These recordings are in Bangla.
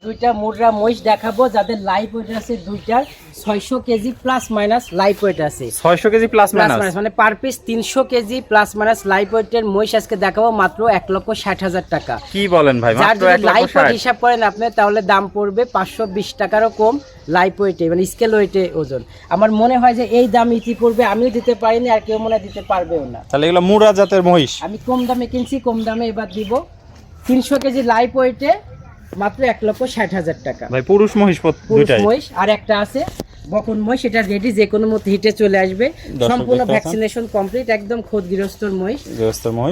দুইটা মুর্রা মহিষ দেখাবো যাদের লাইভ ওয়েট আছে দুইটার 600 KG plus minus live weight আছে 600 কেজি প্লাস মাইনাস মানে per piece 300 KG plus minus live ওয়েটের মহিষ আজকে দেখাবো মাত্র 1,60,000 টাকা। কি বলেন ভাই, মাত্র 1,60,000? লাইভ ওয়েট হিসাব করেন আপনি তাহলে দাম পড়বে 520 টাকারও কম লাইভ ওয়েটে, মানে স্কেল ওয়েটে ওজন। আমার মনে হয় যে এই দাম ইতিপূর্বে আমিও দিতে পারিনি, আর কেউ মনে দিতে পারবেও না। তাহলে এগুলো মুরা জাতের মহিষ। আমি কম দামে কিনছি, কম দামে এবার দিব। 300 কেজি লাইভ ওয়েটে মাত্র 1,60,000 টাকা। ভাই পুরুষ মহিষ দুইটাই? মহিষ আর একটা আছে বকন মহিষ, এটা রেডি, যে কোনো মতে হিটে চলে আসবে, সম্পূর্ণ ভ্যাকসিনেশন কমপ্লিট, একদম খোদ গৃহস্থর মহিষ,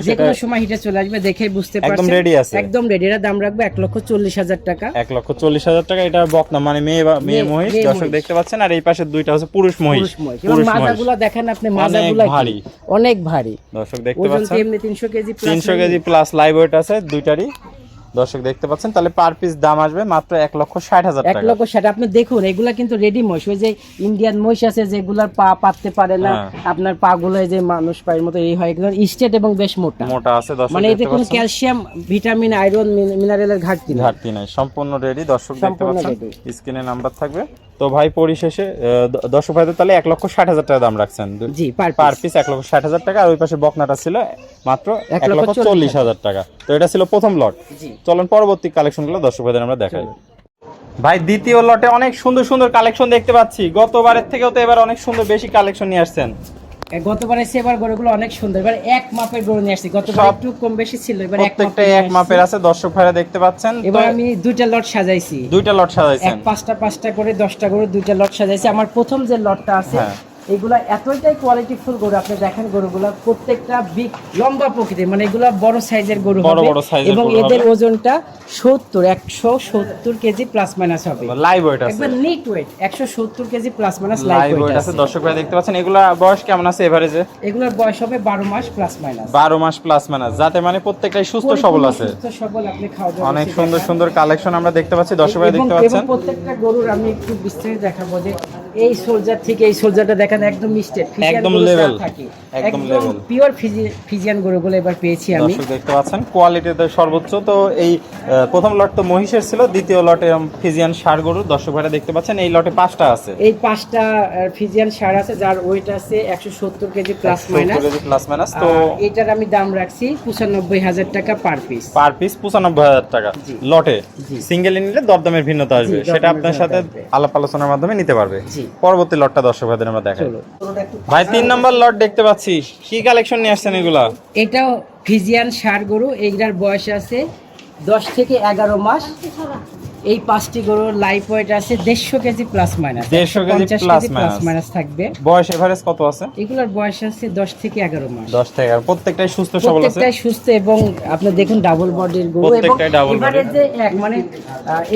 যে কোনো সময় হিটে চলে আসবে, দেখে বুঝতে পারছেন একদম রেডি আছে, একদম রেডি। এর দাম রাখবো 1,40,000 টাকা। 1,40,000 টাকা। এটা বকনা মানে মেয়ে মহিষ, দর্শক দেখতে পাচ্ছেন। আর এই পাশে দুইটা হচ্ছে পুরুষ মহিষ। মাজাগুলো দেখেন আপনি, মাজাগুলো ভারী, অনেক ভারী, দর্শক দেখতে পাচ্ছেন। এমনি 300 কেজি প্লাস লাইভ ওয়েট আছে দুইটারই, দর্শক দেখতে পাচ্ছেন। তাহলে পার পিস দাম আসবে মাত্র 1,60,000 টাকা। 1,60,000। আপনি দেখুন এগুলা কিন্তু রেডি মহিষ, ওই যে ইন্ডিয়ান মহিষ আছে যেগুলার পা পাততে পারে না, আপনার পা গুলো যে মানুষ পায়ের মতো এই হয়, একদম স্ট্রেট এবং বেশ মোটা আছে, মানে এতে কোনো ক্যালসিয়াম, ভিটামিন, আয়রন, মিনারেলের ঘাটতি নাই, সম্পূর্ণ রেডি। দর্শক দেখতে পাচ্ছেন, স্ক্রিনে নাম্বার থাকবে। তো ভাই পরিশেষে দর্শক ভাইদের তাহলে 1,60,000 টাকা দাম রাখছেন জি পার পিস 1,60,000 টাকা। আর ওই পাশে বকনাটা ছিল মাত্র 1,40,000 টাকা। তো এটা ছিল প্রথম লট। চলুন পরবর্তী কালেকশনগুলো দর্শক ভাইদের আমরা দেখাই। ভাই দ্বিতীয় লটে অনেক সুন্দর সুন্দর কালেকশন দেখতে পাচ্ছি। গতবারের থেকেও তো এবার অনেক সুন্দর বেশি কালেকশন নিয়ে আসছেন। গতবারে সেবার গরুগুলো অনেক সুন্দর, এবার এক মাপের গরু নিয়ে আসছি। গতবার একটু কম বেশি ছিল, এবার প্রত্যেকটা এক মাপের আছে, দর্শক ভাইরা দেখতে পাচ্ছেন। এবার আমি দুইটা লট সাজাইছি, এক 5টা করে 10টা গরু দুইটা লট সাজাইছি। আমার প্রথম যে লটটা আছে এগুলা এতটাই কোয়ালিটিফুল গরু, আপনি দেখেন গরুগুলা প্রত্যেকটা বিগ লম্বা প্রকৃতির, মানে এগুলা বড় সাইজের গরু হবে এবং এদের ওজনটা 170 কেজি প্লাস মাইনাস হবে। লাইভ ওয়েট আছে, একবার net weight 170 KG plus minus live weight আছে। দর্শক ভাই দেখতে পাচ্ছেন। এগুলা বয়স কেমন আছে এভারেজে? এগুলার বয়স হবে 12 মাস প্লাস মাইনাস, 12 মাস প্লাস মাইনাস, যাতে মানে প্রত্যেকটাই সুস্থ সবল আছে, সুস্থ সবল। আপনি খাওয়া অনেক সুন্দর সুন্দর কালেকশন আমরা দেখতে পাচ্ছি, দর্শক ভাই দেখতে পাচ্ছেন। প্রত্যেকটা গরুর আমি একটু বিস্তারিত দেখাবো যে এই সোলজার থেকে এই সোলজারটা দেখেন একদম স্টেট, একদম লেভেল, একদম লেভেল পিওর ফিজিয়ান গরুগুলো এবার পেয়েছি আমি, দর্শক দেখতে পাচ্ছেন। কোয়ালিটিতে সর্বোচ্চ। তো এই প্রথম লট তো মহিষের ছিল, দ্বিতীয় লটে ফিজিয়ান ষাঁড় গরু, দর্শক ভাইরা দেখতে পাচ্ছেন। এই লটে 5টা আছে, এই 5টা ফিজিয়ান ষাঁড় আছে, যার ওয়েট আছে 170 কেজি প্লাস মাইনাস। তো এটার আমি দাম রাখছি 95,000 টাকা পার পিস 95,000 টাকা লটে। সিঙ্গেল নিলে দরদামের ভিন্নতা আসবে, সেটা আপনার সাথে আলাপ আলোচনার মাধ্যমে নিতে পারবে। পরবর্তী লটটা দর্শক ভাইদের আমরা দেখাই। ভাই 3 নম্বর লট দেখতে পাচ্ছি, কি কালেকশন নিয়ে আসছেন এগুলা? এটাও ফিজিয়ান ষাঁড় গরু, এইটার বয়স আছে 10 থেকে 11 মাস। এই 5টি গরুর লাইফ ওয়েট আছে 150 KG plus minus, 150 KG plus minus থাকবে। বয়স এভারেজ কত আছে? এগুলোর বয়স আছে 10 থেকে 11 মাস। 10 থেকে 11, প্রত্যেকটাই সুস্থ সবল আছে, প্রত্যেকটাই সুস্থ। এবং আপনি দেখুন ডাবল বডির গরু, এবং এবারে যে মানে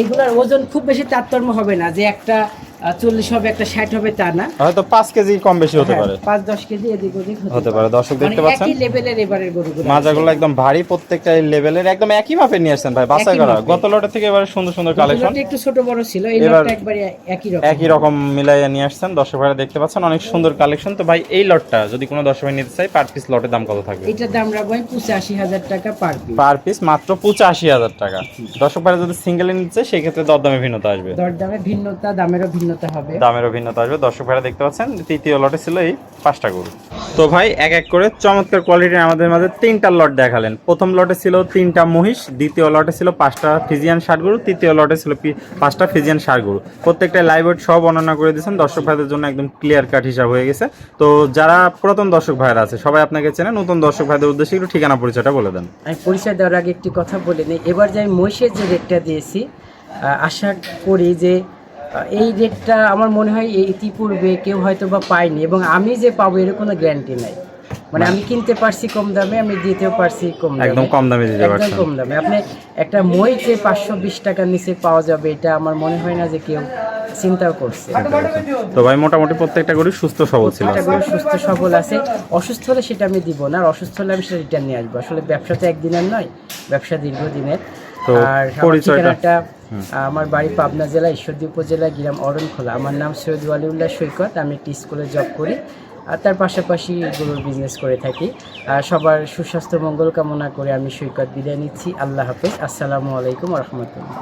এগুলোর ওজন খুব বেশি তারতম্য হবে না, যে একটা 40 হবে একটা 60 হবে তা না, হয়তো 5 কেজি কম বেশি হতে পারে, 5-10 কেজি এদিক ওদিক হতে পারে। দর্শক দেখতে পাচ্ছেন একই লেভেলের এবারের গরুগুলো, মাজাগুলো একদম ভারী, প্রত্যেকটাই লেভেলের, একদম একই মাপে নিয়ে আসছেন ভাই, বাছাই করা। গত লটের থেকে এবারে সুন্দর সুন্দর কালেকশন, একটু ছোট বড় ছিল, এই লটটা একবারে একই রকম মিলাইয়া নিয়ে আসছেন। দর্শক ভাইরা দেখতে পাচ্ছেন অনেক সুন্দর কালেকশন। তো ভাই এই লটটা যদি কোনো দর্শক ভাই নিতে চায়, পার পিস লটের দাম কত থাকবে? এটার দাম রাখবো 85,000 টাকা পার পিস মাত্র 85,000 টাকা। দর্শক ভাইরা যদি সিঙ্গেল নিতে চায় সেই ক্ষেত্রে দরদামে ভিন্নতা আসবে, দরদামে ভিন্নতা, দামেরও ভিন্নতা হবে, ভিন্নতা আসবে। দর্শক ভাইরা দেখতে পাচ্ছেন তৃতীয় লটে ছিল এই 5টা গরু। তো ভাই এক এক করে চমৎকার কোয়ালিটির আমাদের মাঝে 3টা লট দেখালেন। প্রথম লটে ছিল 3টা মহিষ, দ্বিতীয় লটে ছিল 5টা ফিজিয়ান ষাঁড় গরু, তৃতীয় লটে ছিল 5টা ফিজিয়ান ষাঁড় গরু। প্রত্যেকটা লাইভ ওয়েট সব বর্ণনা করে দিয়েছেন, দর্শক ভাইদের জন্য একদম ক্লিয়ার কাট হিসাব হয়ে গেছে। তো যারা পুরাতন দর্শক ভাইরা আছে সবাই আপনাকে চেনে, নতুন দর্শক ভাইদের উদ্দেশ্যে একটু ঠিকানা পরিচয়টা বলে দেন। আমি পরিচয় দেওয়ার আগে একটি কথা বলে নিই, এবার যে আমি মহিষের যে রেটটা দিয়েছি, আশা করি যে এই রেটটা আমার মনে হয় ইতিপূর্বে কেউ হয়তো বা পায়নি, এবং আমি যে পাবো এর কোনো গ্যারান্টি নাই। মানে আমি কিনতে পারছি কম দামে, আমি দিতেও পারছি কম দামে, একদম কম দামে দিতে পারছেন, একদম কম দামে। আপনি একটা মহিষ যে 520 টাকার নিচে পাওয়া যাবে, এটা আমার মনে হয় না যে কেউ চিন্তাও করছে। তো ভাই মোটামুটি প্রত্যেকটা গরু সুস্থ সবল ছিল, সুস্থ সবল আছে। অসুস্থ হলে সেটা আমি দিব না, আর অসুস্থ হলে আমি সেটা রিটার্ন নিয়ে আসবো। আসলে ব্যবসা তো একদিনের নয়, ব্যবসা দীর্ঘদিনের। আর ঠিকানাটা, আমার বাড়ি পাবনা জেলা ঈশ্বরদী উপজেলা গ্রাম অরণখোলা। আমার নাম সৈয়দ ওয়ালিউল্লাহ সৈকত, আমি একটি স্কুলে জব করি, আর তার পাশাপাশি গরুর বিজনেস করে থাকি। সবার সুস্বাস্থ্য মঙ্গল কামনা করে আমি সৈকত বিদায় নিচ্ছি। আল্লাহ হাফেজ, আসসালামু আলাইকুম রহমতুল্লাহ।